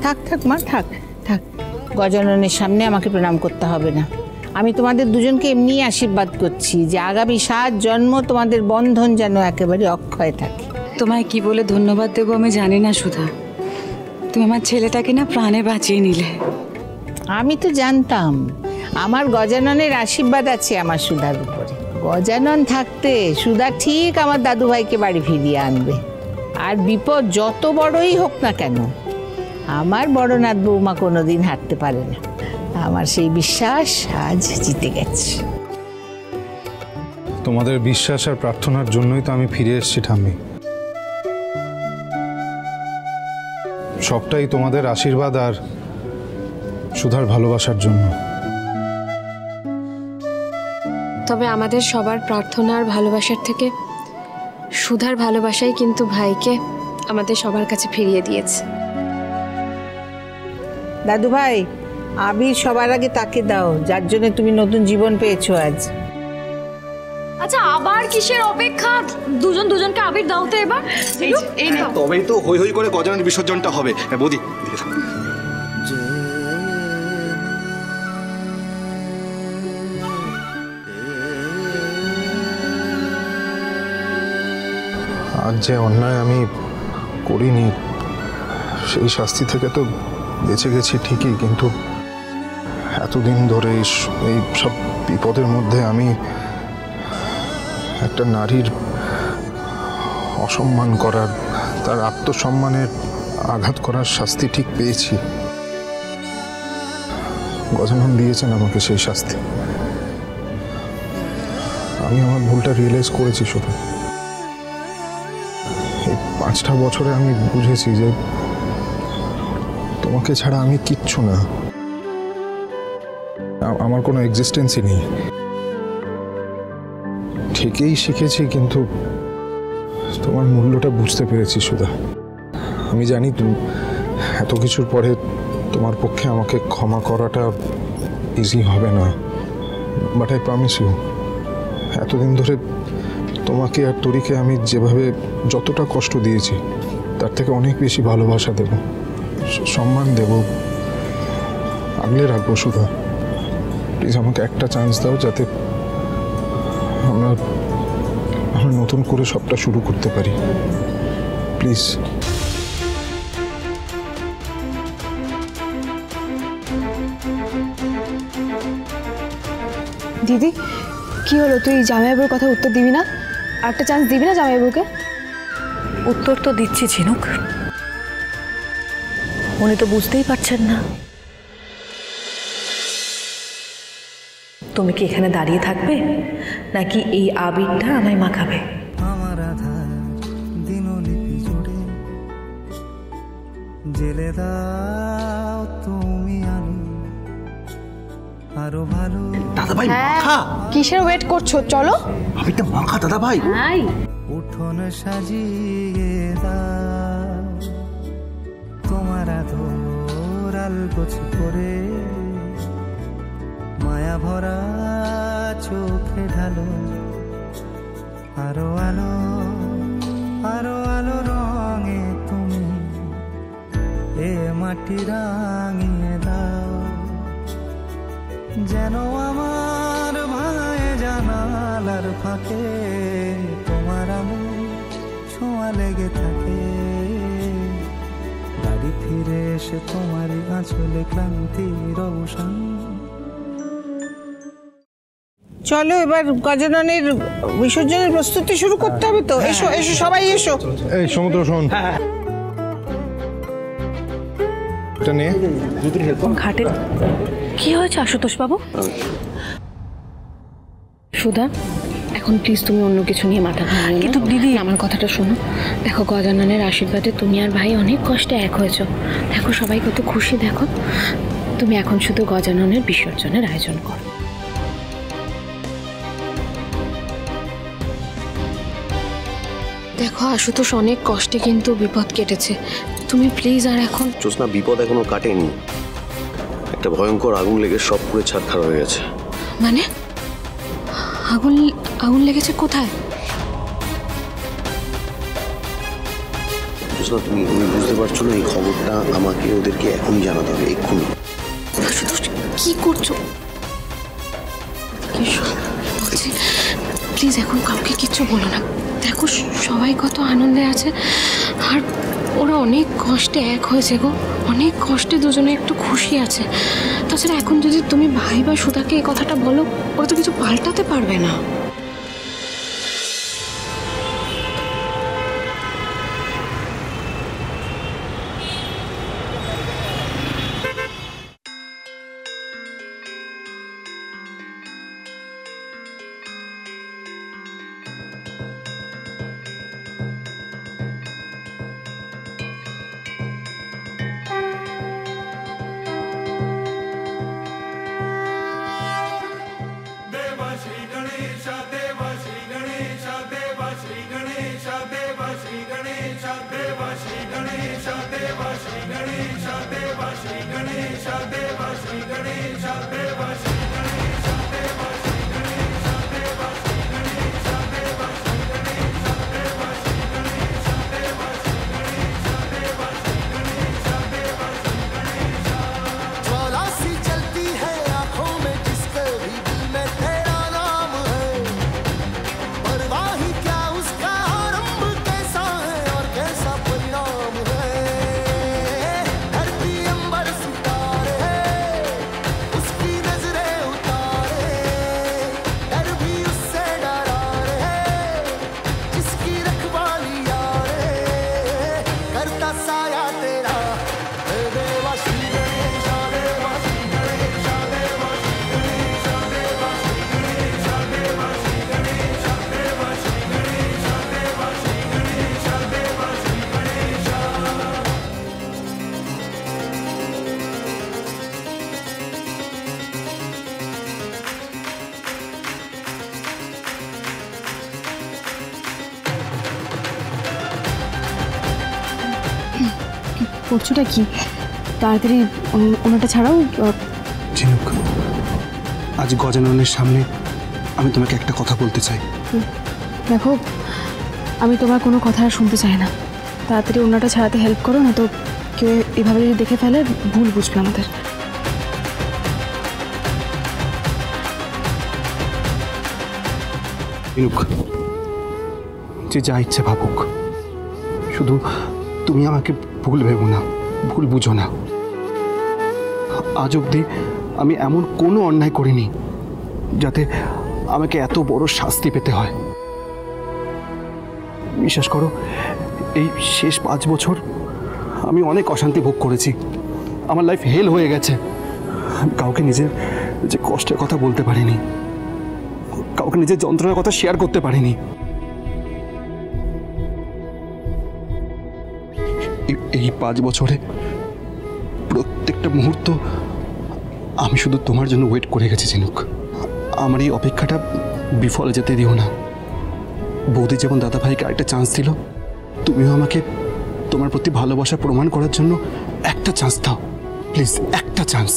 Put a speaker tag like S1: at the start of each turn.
S1: থাক থাক মা, থাক থাক। গজাননের সামনে আমাকে প্রণাম করতে হবে না। আমি তোমাদের দুজনকে এমনি আশীর্বাদ করছি যে আগামী 7 জন্ম তোমাদের বন্ধন যেন একেবারে অক্ষয় থাকে।
S2: তোমায় কি বলে ধন্যবাদ দেবো আমি জানি না সুধা। তুমি আমার ছেলেটাকে না প্রাণে বাঁচিয়ে নিলে।
S1: আমি তো জানতাম আমার গজাননের আশীর্বাদ আছে আমার সুধার উপরে। গজানন থাকতে সুধা ঠিক আমার দাদু ভাইকে বাড়ি ফিরিয়ে আনবে। আর বিপদ যত বড়ই হোক না কেন, আমার বড়নাথ বৌমা কোনোদিন হারতে পারে না। আমার সেই বিশ্বাস আজ জিতে গেছে।
S3: তোমাদের বিশ্বাস আর প্রার্থনার জন্যই তো আমি ফিরে এসেছি ঠাম্মি। সবটাই তোমাদের আশীর্বাদ আর সুধার ভালোবাসার জন্য।
S4: তবে আমাদের সবার প্রার্থনা আর ভালোবাসার থেকে সুধার ভালোবাসাই কিন্তু ভাইকে আমাদের সবার কাছে ফিরিয়ে দিয়েছে।
S1: দাদু ভাই, আবির সবার আগে তাকে দাও, যার জন্য তুমি নতুন জীবন পেয়েছো আজ।
S5: আচ্ছা, আবার কিসের অপেক্ষা? দুজনকে আবির দাও তো এবার। এই নাও।
S6: তবেই তো হই হই করে গজাননের বিসর্জনটা হবে। বৌদি,
S3: আজ যে অন্যায় আমি করিনি সেই শাস্তি থেকে তো বেঁচে গেছি ঠিকই, কিন্তু এতদিন ধরে এই সব বিপদের মধ্যে আমি একটা নারীর অসম্মান করার, তার আত্মসম্মানের আঘাত করার শাস্তি ঠিক পেয়েছি। গজানন দিয়েছেন আমাকে সেই শাস্তি। আমি আমার ভুলটা রিয়েলাইজ করেছি শুধু। এই 5টা বছরে আমি বুঝেছি যে তোমাকে ছাড়া আমি কিচ্ছু না, আমার কোনো এক্সিস্টেন্সই নেই। ঠিকই শিখেছি, কিন্তু তোমার মূল্যটা বুঝতে পেরেছি সুধা। আমি জানি এত কিছুর পরে তোমার পক্ষে আমাকে ক্ষমা করাটা ইজি হবে না, বাট আই প্রমিস ইউ, এতদিন ধরে তোমাকে আর তরিকে আমি যেভাবে যতটা কষ্ট দিয়েছি তার থেকে অনেক বেশি ভালোবাসা দেব, সম্মান দেব, আগলে রাখবো। সুধা, প্লিজ আমাকে একটা চান্স দাও, যাতে আমরা নতুন করে সবটা শুরু করতে পারি, প্লিজ।
S7: দিদি, কি হলো? তুই জামাইবাবুর কথা উত্তর দিবি না? আরেকটা চান্স দিবি না জামাইবাবুকে?
S8: উত্তর তো দিচ্ছি ঝিনুক, উনি তো বুঝতেই পারছেন না। তুমি কি এখানে দাঁড়িয়ে থাকবে, নাকি এই আবিরটা আমায় মাখাবে?
S9: আমার আধার দিনলিপি জুড়ে জেলে দাও তুমি আলো আরো ভালো।
S6: দাদা ভাই মাখা।
S7: কিসের ওয়েট করছো? চলো।
S6: আবিরটা মাখা দাদা ভাই।
S9: উঠোন সাজিয়ে দাও তোমার আদর আলগোছ করে, মায়া ভরা চোখে ঢালো আরো আলো, আরো আলো রঙে তুমি এ মাটি রাঙিয়ে দাও, যেন আমার ভাঙায় জানালার ফাঁকে তোমার আলো ছোঁয়া লেগে থাকে। বাড়ি ফিরে এসে তোমারই আঁচলে ক্লান্তির অবসান।
S1: চলো এবার গজাননের বিসর্জনের প্রস্তুতি শুরু করতে হবে তো। এসো এসো সবাই এসো।
S3: এই সমুদ্র শোন, এটা নিয়ে
S8: ঘাটে কি হয়েছে আশুতোষ বাবু?
S4: সুধা, এখন প্লিজ তুমি অন্য কিছু নিয়ে মাথা ঘামাও না।
S8: কিন্তু দিদি,
S4: আমার কথাটা শোনো। দেখো, গজাননের আশীর্বাদে তুমি আর ভাই অনেক কষ্টে এক হয়েছো। দেখো সবাই কত খুশি। দেখো, তুমি এখন শুধু গজাননের বিসর্জনের আয়োজন করো। দেখো আশুতোষ অনেক কষ্টে কিন্তু বিপদ কেটেছে, তুমি প্লিজ। আর এখন
S10: জোৎস্না, বিপদ এখনো কাটেনি। একটা ভয়ঙ্কর আগুন লেগে সব পুরো ছারখার হয়ে গেছে।
S4: মানে আগুন লেগেছে কোথায়?
S10: অথচ তুমি বুঝতে পারছো না, এই খবরটা আমাকে ওদেরকে এখনই জানাতে হবে, এক্ষুনি।
S4: শুধু কি করছো? বলছি প্লিজ এখন কাউকে কিচ্ছু বলো না। দেখো সবাই কত আনন্দে আছে, আর ওরা অনেক কষ্টে এক হয়েছে গো, অনেক কষ্টে দুজনে একটু খুশি আছে। তাছাড়া এখন যদি তুমি ভাই বা সুধাকে এই কথাটা বলো, ওরা তো কিছু পাল্টাতে পারবে না।
S7: করছোটা কি? তাড়াতাড়ি ওনাটা ছাড়াও।
S6: ঝিনুক, আজ গজাননের সামনে আমি তোমাকে একটা কথা বলতে চাই।
S7: দেখো আমি তোমার কোনো কথা আর শুনতে চাই না, তাড়াতাড়ি ওনাটা ছাড়াতে হেল্প করো, না তো কেউ এভাবে যদি দেখে ফেলে ভুল বুঝবে আমাদের।
S6: ঝিনুক, যে যা ইচ্ছে ভাবুক, শুধু তুমি আমাকে ভুল ভেবো না, ভুল বুঝো না। আজ অবধি আমি এমন কোনো অন্যায় করিনি যাতে আমাকে এত বড় শাস্তি পেতে হয়। বিশ্বাস করো, এই শেষ 5 বছর আমি অনেক অশান্তি ভোগ করেছি, আমার লাইফ হেল হয়ে গেছে। কাউকে নিজের যে কষ্টের কথা বলতে পারিনি, কাউকে নিজের যন্ত্রণার কথা শেয়ার করতে পারিনি। এই 5 বছরে প্রত্যেকটা মুহূর্ত আমি শুধু তোমার জন্য ওয়েট করে গেছি ঝিনুক। আমার এই অপেক্ষাটা বিফলে যেতে দিও না। বৌদি যেমন দাদা ভাইকে আরেকটা চান্স দিল, তুমিও আমাকে তোমার প্রতি ভালোবাসা প্রমাণ করার জন্য একটা চান্স দাও প্লিজ, একটা চান্স।